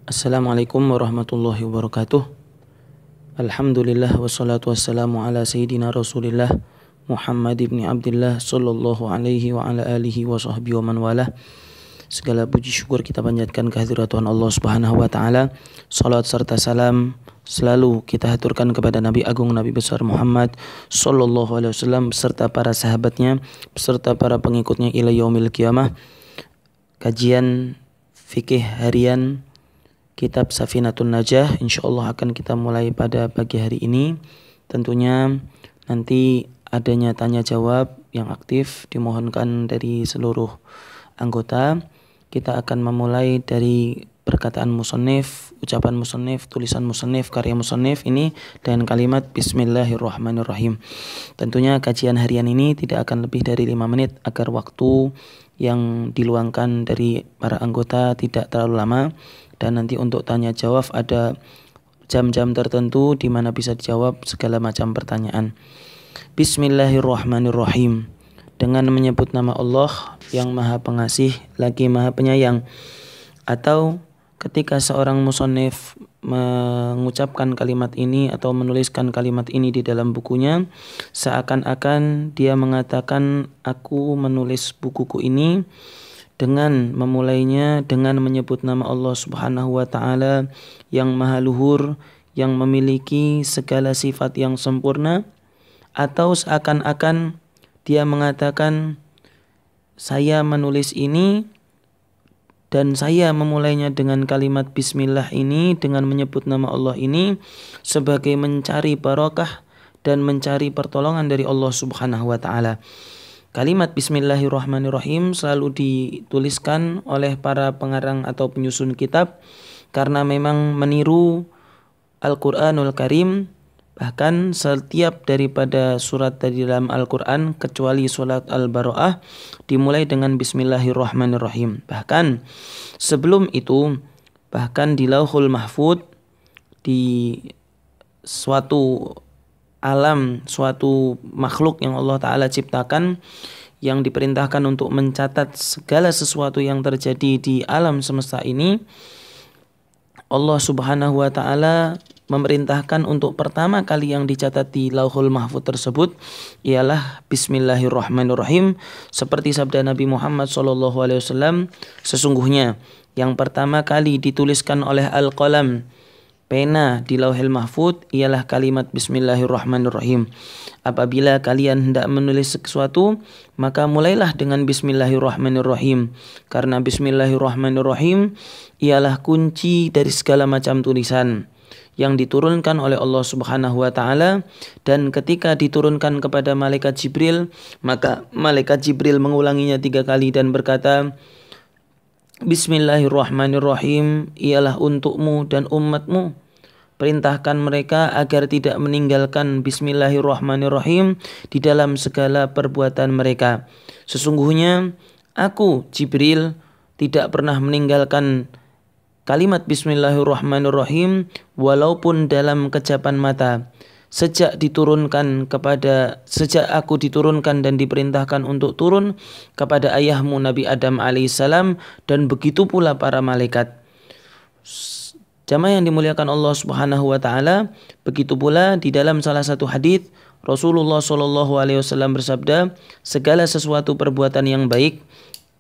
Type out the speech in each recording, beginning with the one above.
Assalamualaikum warahmatullahi wabarakatuh. Alhamdulillah wassalatu wassalamu ala sayyidina Rasulillah Muhammad ibn Abdullah sallallahu alaihi wa ala alihi wa sahbihi wa man walah. Segala puji syukur kita panjatkan kehadirat Tuhan Allah Subhanahu wa taala. Salat serta salam selalu kita haturkan kepada Nabi Agung Nabi besar Muhammad sallallahu alaihi wasallam beserta para sahabatnya, beserta para pengikutnya ila yaumil qiyamah. Kajian fikih harian Kitab Safinatun Najah insyaallah akan kita mulai pada pagi hari ini. Tentunya nanti adanya tanya jawab yang aktif dimohonkan dari seluruh anggota. Kita akan memulai dari perkataan musannif, ucapan musannif, tulisan musannif, karya musannif ini dengan kalimat Bismillahirrahmanirrahim. Tentunya kajian harian ini tidak akan lebih dari 5 menit agar waktu yang diluangkan dari para anggota tidak terlalu lama. Dan nanti untuk tanya jawab ada jam-jam tertentu di mana bisa dijawab segala macam pertanyaan. Bismillahirrahmanirrahim. Dengan menyebut nama Allah yang Maha Pengasih lagi Maha Penyayang. Atau ketika seorang musannif mengucapkan kalimat ini atau menuliskan kalimat ini di dalam bukunya, seakan-akan dia mengatakan aku menulis bukuku ini dengan memulainya dengan menyebut nama Allah Subhanahu wa taala yang maha luhur, yang memiliki segala sifat yang sempurna, atau seakan-akan dia mengatakan saya menulis ini dan saya memulainya dengan kalimat bismillah ini, dengan menyebut nama Allah ini sebagai mencari barakah dan mencari pertolongan dari Allah Subhanahu wa taala. Kalimat Bismillahirrahmanirrahim selalu dituliskan oleh para pengarang atau penyusun kitab karena memang meniru Al-Quranul Karim. Bahkan setiap daripada surat dari dalam Al-Quran kecuali surat Al-Bara'ah dimulai dengan Bismillahirrahmanirrahim. Bahkan sebelum itu, bahkan di Lauhul Mahfud, di suatu alam, suatu makhluk yang Allah Ta'ala ciptakan, yang diperintahkan untuk mencatat segala sesuatu yang terjadi di alam semesta ini, Allah Subhanahu wa Ta'ala memerintahkan untuk pertama kali yang dicatat di Lauhul Mahfud tersebut ialah Bismillahirrahmanirrahim, seperti sabda Nabi Muhammad SAW, sesungguhnya yang pertama kali dituliskan oleh Al-Qalam, pena di Lauhul Mahfud ialah kalimat Bismillahirrahmanirrahim. Apabila kalian hendak menulis sesuatu, maka mulailah dengan Bismillahirrahmanirrahim. Karena Bismillahirrahmanirrahim ialah kunci dari segala macam tulisan yang diturunkan oleh Allah Subhanahu wa taala, dan ketika diturunkan kepada malaikat Jibril, maka malaikat Jibril mengulanginya 3 kali dan berkata, Bismillahirrahmanirrahim ialah untukmu dan umatmu. Perintahkan mereka agar tidak meninggalkan Bismillahirrahmanirrahim di dalam segala perbuatan mereka. Sesungguhnya aku, Jibril, tidak pernah meninggalkan kalimat Bismillahirrahmanirrahim walaupun dalam kejapan mata. Sejak aku diturunkan dan diperintahkan untuk turun kepada ayahmu Nabi Adam alaihissalam, dan begitu pula para malaikat. Jamaah yang dimuliakan Allah Subhanahu wa taala, begitu pula di dalam salah satu hadis Rasulullah sallallahu alaihi wasallam bersabda, segala sesuatu perbuatan yang baik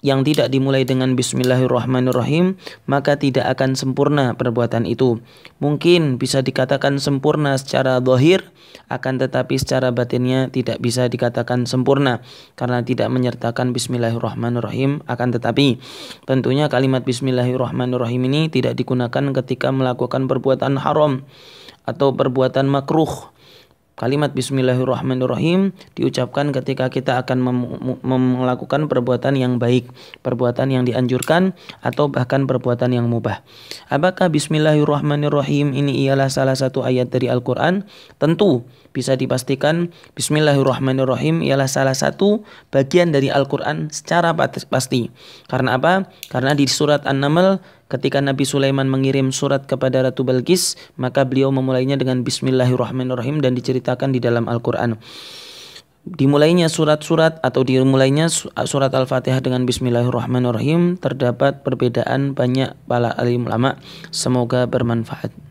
yang tidak dimulai dengan Bismillahirrahmanirrahim maka tidak akan sempurna perbuatan itu. Mungkin bisa dikatakan sempurna secara zahir, akan tetapi secara batinnya tidak bisa dikatakan sempurna karena tidak menyertakan Bismillahirrahmanirrahim. Akan tetapi tentunya kalimat Bismillahirrahmanirrahim ini tidak digunakan ketika melakukan perbuatan haram atau perbuatan makruh. Kalimat Bismillahirrahmanirrahim diucapkan ketika kita akan melakukan perbuatan yang baik, perbuatan yang dianjurkan, atau bahkan perbuatan yang mubah. Apakah Bismillahirrahmanirrahim ini ialah salah satu ayat dari Al-Quran? Tentu bisa dipastikan Bismillahirrahmanirrahim ialah salah satu bagian dari Al-Quran secara pasti. Karena apa? Karena di surat An-Naml ketika Nabi Sulaiman mengirim surat kepada Ratu Balqis, maka beliau memulainya dengan Bismillahirrahmanirrahim dan diceritakan di dalam Al-Quran. dimulainya surat-surat atau dimulainya surat Al-Fatihah dengan Bismillahirrahmanirrahim terdapat perbedaan banyak para alim ulama. Semoga bermanfaat.